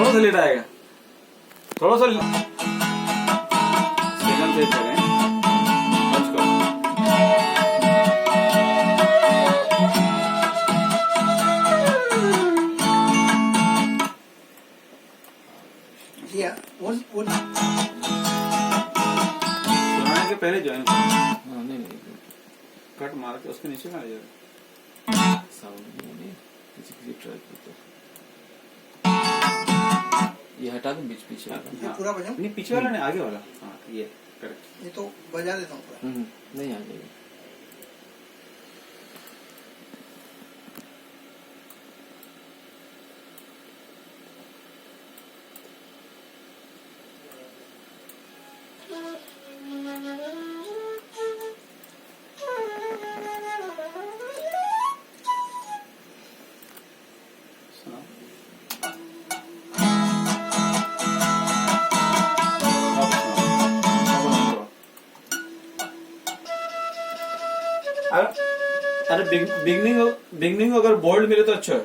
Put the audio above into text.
थोड़ा सा लेट आएगा, थोड़ा सा सेकंड से करें। सुनाने के पहले ज्वाइन नहीं कट मार के उसके नीचे ना आ जाएगा साउंड नहीं किसी किसी ट्रैक पे तो ये हटा दो बीच पीछे वाला। ये पूरा बजाऊं? नहीं पीछे वाला नहीं, आगे वाला। हाँ ये करेक्ट। ये तो बजा देता हूँ पूरा। नहीं आ जाएगा। सुनाओ। अरे बिगनिंग अगर बोल्ड मिले तो अच्छा है।